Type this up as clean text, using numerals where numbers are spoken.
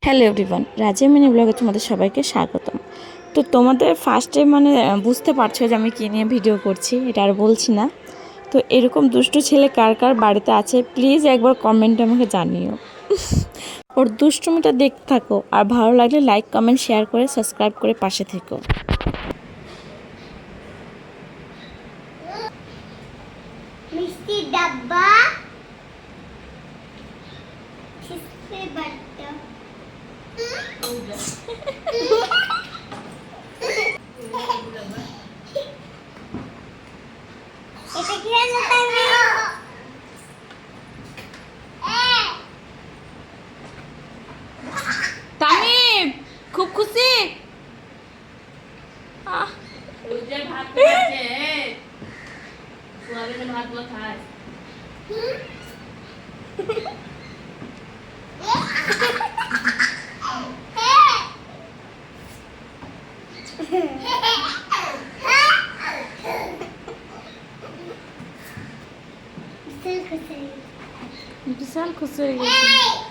Hello everyone, রাজা mini ব্লগে তোমাদের সবাইকে স্বাগতম। তো তোমাদের ফার্স্টে বুঝতে পারছো যে আমি কী নিয়ে ভিডিও করছি, এটা আর বলছি না। তো এরকম দুষ্টু ছেলে কার কার বাড়িতে আছে প্লিজ একবার কমেন্টে আমাকে জানিও। ওর দুষ্টুমিটা দেখতে থাকো, আর ভালো লাগলে লাইক কমেন্ট শেয়ার করে সাবস্ক্রাইব করে পাশে থেকো। মিষ্টি ডাব্বা ছিসকে বাট্টা এটা কি হলো তামিম খুব খুশি। ভাত খাচ্ছে সোয়াবিনের ভাতগুলো খায়। বিশাল খুশি হয়ে গেছে।